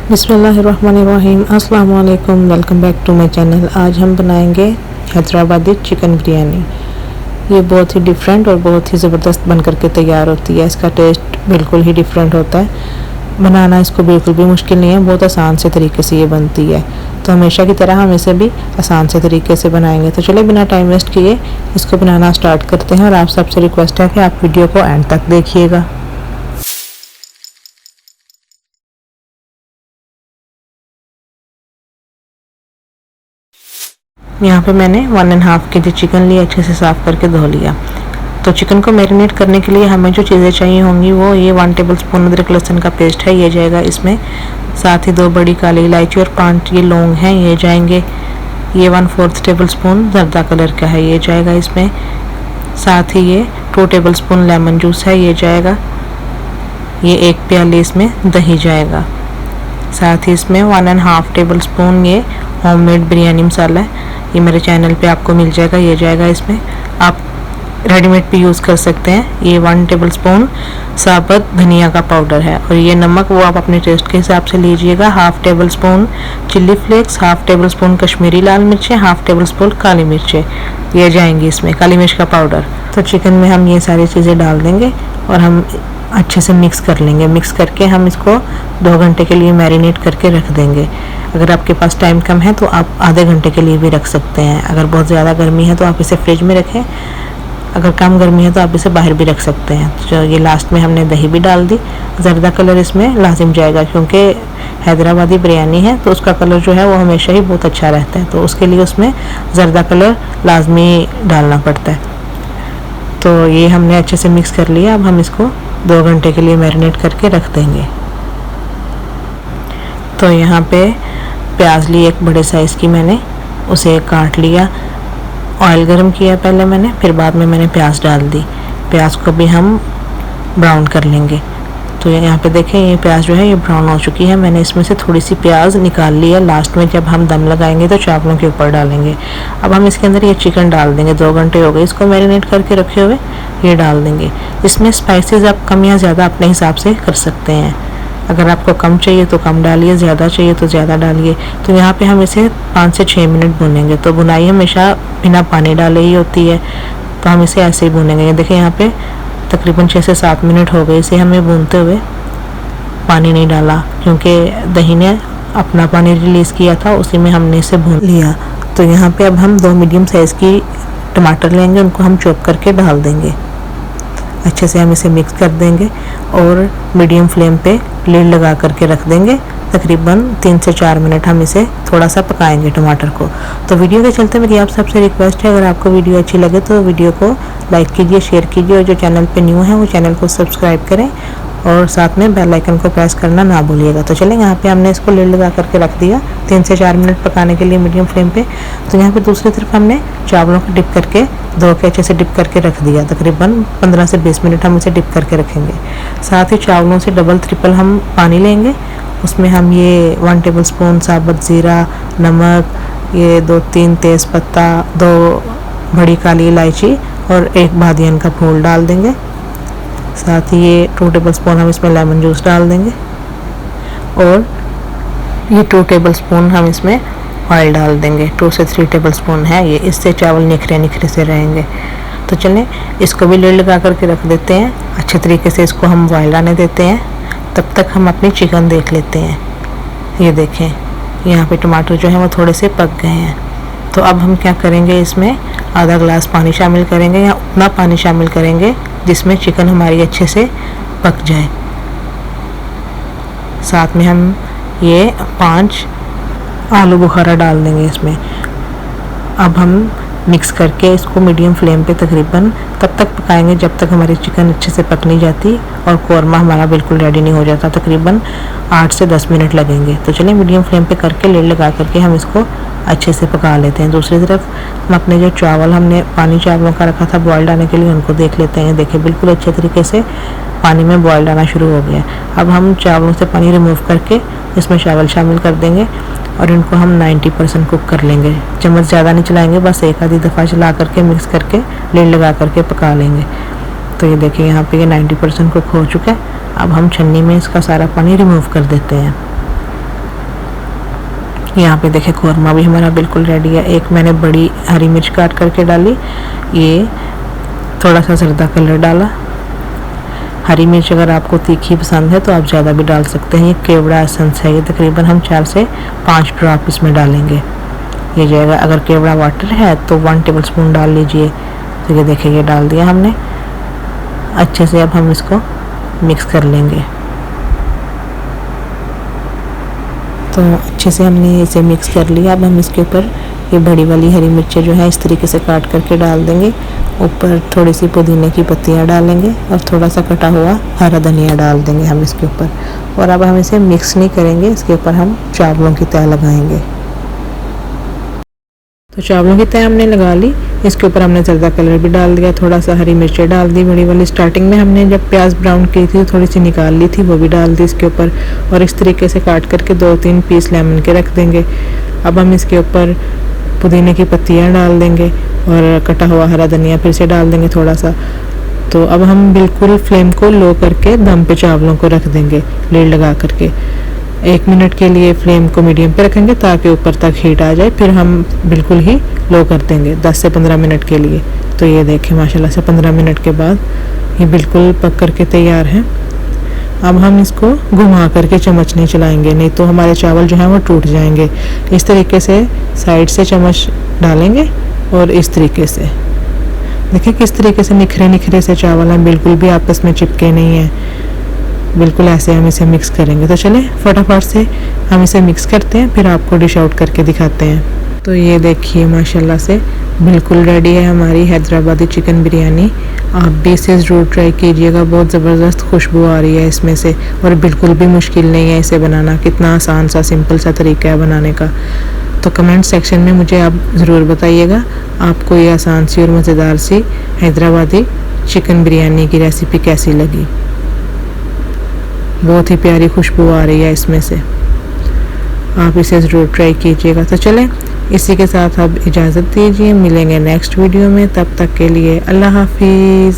बिस्मिल्लाहिर्रहमानिर्रहीम। अस्सलाम वालेकुम, welcome back to my channel. आज हम बनाएंगे हैदराबादी चिकन बिरयानी। ये बहुत ही डिफरेंट और बहुत ही ज़बरदस्त बन करके तैयार होती है। इसका टेस्ट बिल्कुल ही डिफरेंट होता है। बनाना इसको बिल्कुल भी मुश्किल नहीं है, बहुत आसान से तरीके से ये बनती है। तो हमेशा की तरह हम इसे भी आसान से तरीके से बनाएंगे। तो चलिए बिना टाइम वेस्ट किए इसको बनाना स्टार्ट करते हैं। और आप सबसे रिक्वेस्ट है कि आप वीडियो को एंड तक देखिएगा। यहाँ पे मैंने 1.5 kg चिकन लिया, अच्छे से साफ़ करके धो लिया। तो चिकन को मैरिनेट करने के लिए हमें जो चीज़ें चाहिए होंगी वो ये 1 टेबलस्पून अदरक लहसुन का पेस्ट है, ये जाएगा इसमें। साथ ही 2 बड़ी काली इलायची और 5 ये लौंग हैं, ये जाएंगे। ये 1/4 टेबलस्पून जर्दा कलर का है, ये जाएगा इसमें। साथ ही ये 2 टेबलस्पून लेमन जूस है, ये जाएगा। ये 1 प्याली इसमें दही जाएगा। साथ ही इसमें 1.5 टेबलस्पून ये होममेड बिरयानी मसाला है, ये मेरे चैनल पे आपको मिल जाएगा, ये जाएगा इसमें। आप रेडीमेड भी यूज़ कर सकते हैं। ये 1 टेबलस्पून साबुत धनिया का पाउडर है। और ये नमक वो आप अपने टेस्ट के हिसाब से लीजिएगा। 1/2 tablespoon chilli flakes, 1/2 tablespoon Kashmiri लाल मिर्चें, 1/2 टेबलस्पून काली मिर्चें, ये जाएंगी इसमें। काली मिर्च का पाउडर। तो चिकन में हम ये सारी चीज़ें डाल देंगे और हम अच्छे से मिक्स कर लेंगे। मिक्स करके हम इसको 2 घंटे के लिए मैरिनेट करके रख देंगे। अगर आपके पास टाइम कम है तो आप आधे घंटे के लिए भी रख सकते हैं। अगर बहुत ज़्यादा गर्मी है तो आप इसे फ्रिज में रखें, अगर कम गर्मी है तो आप इसे बाहर भी रख सकते हैं। तो ये लास्ट में हमने दही भी डाल दी। ज़र्दा कलर इसमें लाजिम जाएगा क्योंकि हैदराबादी बिरयानी है तो उसका कलर जो है वो हमेशा ही बहुत अच्छा रहता है, तो उसके लिए उसमें ज़र्दा कलर लाजमी डालना पड़ता है। तो ये हमने अच्छे से मिक्स कर लिया। अब हम इसको 2 घंटे के लिए मैरिनेट करके रख देंगे। तो यहाँ पे प्याज ली एक बड़े साइज़ की, मैंने उसे काट लिया। ऑयल गरम किया पहले मैंने, फिर बाद में मैंने प्याज डाल दी। प्याज को भी हम ब्राउन कर लेंगे। तो यहाँ पे देखें ये प्याज जो है ये ब्राउन हो चुकी है। मैंने इसमें से थोड़ी सी प्याज निकाल ली है, लास्ट में जब हम दम लगाएंगे तो चावलों के ऊपर डालेंगे। अब हम इसके अंदर ये चिकन डाल देंगे। 2 घंटे हो गए इसको मैरिनेट करके रखे हुए, ये डाल देंगे। इसमें स्पाइसेस आप कम या ज़्यादा अपने हिसाब से कर सकते हैं। अगर आपको कम चाहिए तो कम डालिए, ज़्यादा चाहिए तो ज़्यादा डालिए। तो यहाँ पे हम इसे 5 से 6 मिनट भूनेंगे। तो बुनाई हमेशा बिना पानी डाले ही होती है, तो हम इसे ऐसे ही भूनेंगे। ये देखिए यहाँ पे तकरीबन 6 से 7 मिनट हो गए इसे हमें भूनते हुए। पानी नहीं डाला क्योंकि दही ने अपना पानी रिलीज़ किया था, उसी में हमने इसे भून लिया। तो यहाँ पे अब हम 2 मीडियम साइज़ की टमाटर लेंगे, उनको हम चॉप करके डाल देंगे। अच्छे से हम इसे मिक्स कर देंगे और मीडियम फ्लेम पे लिड लगा करके रख देंगे। तकरीबन 3 से 4 मिनट हम इसे थोड़ा सा पकाएंगे टमाटर को। तो वीडियो के चलते मेरी आप सबसे रिक्वेस्ट है, अगर आपको वीडियो अच्छी लगे तो वीडियो को लाइक कीजिए, शेयर कीजिए, और जो चैनल पे न्यू है वो चैनल को सब्सक्राइब करें और साथ में बेल आइकन को प्रेस करना ना भूलिएगा। तो चलें यहाँ पे हमने इसको लिड लगा करके रख दिया 3 से 4 मिनट पकाने के लिए मीडियम फ्लेम पे। तो यहाँ पे दूसरी तरफ हमने चावलों को डिप करके धो के अच्छे से डिप करके रख दिया। तकरीबन 15 से 20 मिनट हम इसे डिप करके रखेंगे। साथ ही चावलों से डबल ट्रिपल हम पानी लेंगे। उसमें हम ये 1 टेबलस्पून साबुत ज़ीरा, नमक, ये 2-3 तेज़ पत्ता, 2 बड़ी काली इलायची और 1 बादियन का फूल डाल देंगे। साथ ही ये 2 टेबलस्पून हम इसमें लेमन जूस डाल देंगे और ये 2 टेबलस्पून हम इसमें ऑयल डाल देंगे। 2 से 3 टेबलस्पून है ये, इससे चावल निखरे निखरे से रहेंगे। तो चलें इसको भी लिड लगा करके रख देते हैं। अच्छे तरीके से इसको हम बॉयल आने देते हैं। तब तक हम अपनी चिकन देख लेते हैं। ये देखें यहाँ पे टमाटर जो है वो थोड़े से पक गए हैं। तो अब हम क्या करेंगे, इसमें आधा गिलास पानी शामिल करेंगे, या उतना पानी शामिल करेंगे जिसमें चिकन हमारी अच्छे से पक जाए। साथ में हम ये 5 आलू बुखारा डाल देंगे इसमें। अब हम मिक्स करके इसको मीडियम फ्लेम पे तकरीबन तब तक पकाएंगे जब तक हमारी चिकन अच्छे से पक नहीं जाती और कौरमा हमारा बिल्कुल रेडी नहीं हो जाता। तकरीबन 8 से 10 मिनट लगेंगे। तो चलिए मीडियम फ्लेम पे करके लिड लगा करके हम इसको अच्छे से पका लेते हैं। दूसरी तरफ हम अपने जो चावल हमने पानी चावलों का रखा था बॉयल आने के लिए, उनको देख लेते हैं। देखिए बिल्कुल अच्छे तरीके से पानी में बॉयल आना शुरू हो गया। अब हम चावलों से पानी रिमूव करके इसमें चावल शामिल कर देंगे और इनको हम 90% कुक कर लेंगे। चम्मच ज़्यादा नहीं चलाएंगे, बस एक आधी दफ़ा चला करके मिक्स करके लिड लगा करके पका लेंगे। तो ये देखिए यहाँ पे ये 90% कुक हो चुका है। अब हम छन्नी में इसका सारा पानी रिमूव कर देते हैं। यहाँ पे देखे कौरमा भी हमारा बिल्कुल रेडी है। एक मैंने बड़ी हरी मिर्च काट करके डाली, ये थोड़ा सा जर्दा कलर डाला। हरी मिर्च अगर आपको तीखी पसंद है तो आप ज़्यादा भी डाल सकते हैं। ये केवड़ा एसेंस है, ये तकरीबन हम 4 से 5 ड्रॉप इसमें डालेंगे, ये जाएगा। अगर केवड़ा वाटर है तो 1 टेबलस्पून डाल लीजिए। तो ये देखिए ये डाल दिया हमने। अच्छे से अब हम इसको मिक्स कर लेंगे। तो अच्छे से हमने इसे मिक्स कर लिया। अब हम इसके ऊपर ये बड़ी वाली हरी मिर्चें जो है इस तरीके से काट करके डाल देंगे। ऊपर थोड़ी सी पुदीने की पत्तियां डालेंगे और थोड़ा सा कटा हुआ हरा धनिया डाल देंगे हम इसके ऊपर। और अब हम इसे मिक्स नहीं करेंगे, इसके ऊपर हम चावलों की तह लगाएंगे। तो चावलों की तह हमने लगा ली। इसके ऊपर हमने जर्दा कलर भी डाल दिया, थोड़ा सा हरी मिर्चें डाल दी बड़ी वाली। स्टार्टिंग में हमने जब प्याज ब्राउन की थी तो थोड़ी सी निकाल ली थी, वो भी डाल दी इसके ऊपर। और इस तरीके से काट करके 2-3 पीस लेमन के रख देंगे। अब हम इसके ऊपर पुदीने की पत्तियां डाल देंगे और कटा हुआ हरा धनिया फिर से डाल देंगे थोड़ा सा। तो अब हम बिल्कुल फ्लेम को लो करके दम पे चावलों को रख देंगे, लीड लगा करके। 1 मिनट के लिए फ्लेम को मीडियम पे रखेंगे ताकि ऊपर तक हीट आ जाए। फिर हम बिल्कुल ही लो कर देंगे 10 से 15 मिनट के लिए। तो ये देखें माशाल्लाह से 15 मिनट के बाद ये बिल्कुल पक करके तैयार है। अब हम इसको घुमा करके चम्मच नहीं चलाएंगे, नहीं तो हमारे चावल जो हैं वो टूट जाएंगे। इस तरीके से साइड से चम्मच डालेंगे और इस तरीके से देखिए किस तरीके से निखरे निखरे से चावल हैं, बिल्कुल भी आपस में चिपके नहीं हैं। बिल्कुल ऐसे हम इसे मिक्स करेंगे। तो चले फटाफट से हम इसे मिक्स करते हैं, फिर आपको डिश आउट करके दिखाते हैं। तो ये देखिए माशाल्लाह से बिल्कुल रेडी है हमारी हैदराबादी चिकन बिरयानी। आप भी इसे ज़रूर ट्राई कीजिएगा, बहुत ज़बरदस्त खुशबू आ रही है इसमें से और बिल्कुल भी मुश्किल नहीं है इसे बनाना। कितना आसान सा सिंपल सा तरीका है बनाने का। तो कमेंट सेक्शन में मुझे आप ज़रूर बताइएगा आपको ये आसान सी और मज़ेदार सी हैदराबादी चिकन बिरयानी की रेसिपी कैसी लगी। बहुत ही प्यारी खुशबू आ रही है इसमें से, आप इसे ज़रूर ट्राई कीजिएगा। तो चलें इसी के साथ अब इजाज़त दीजिए, मिलेंगे नेक्स्ट वीडियो में। तब तक के लिए अल्लाह हाफिज़।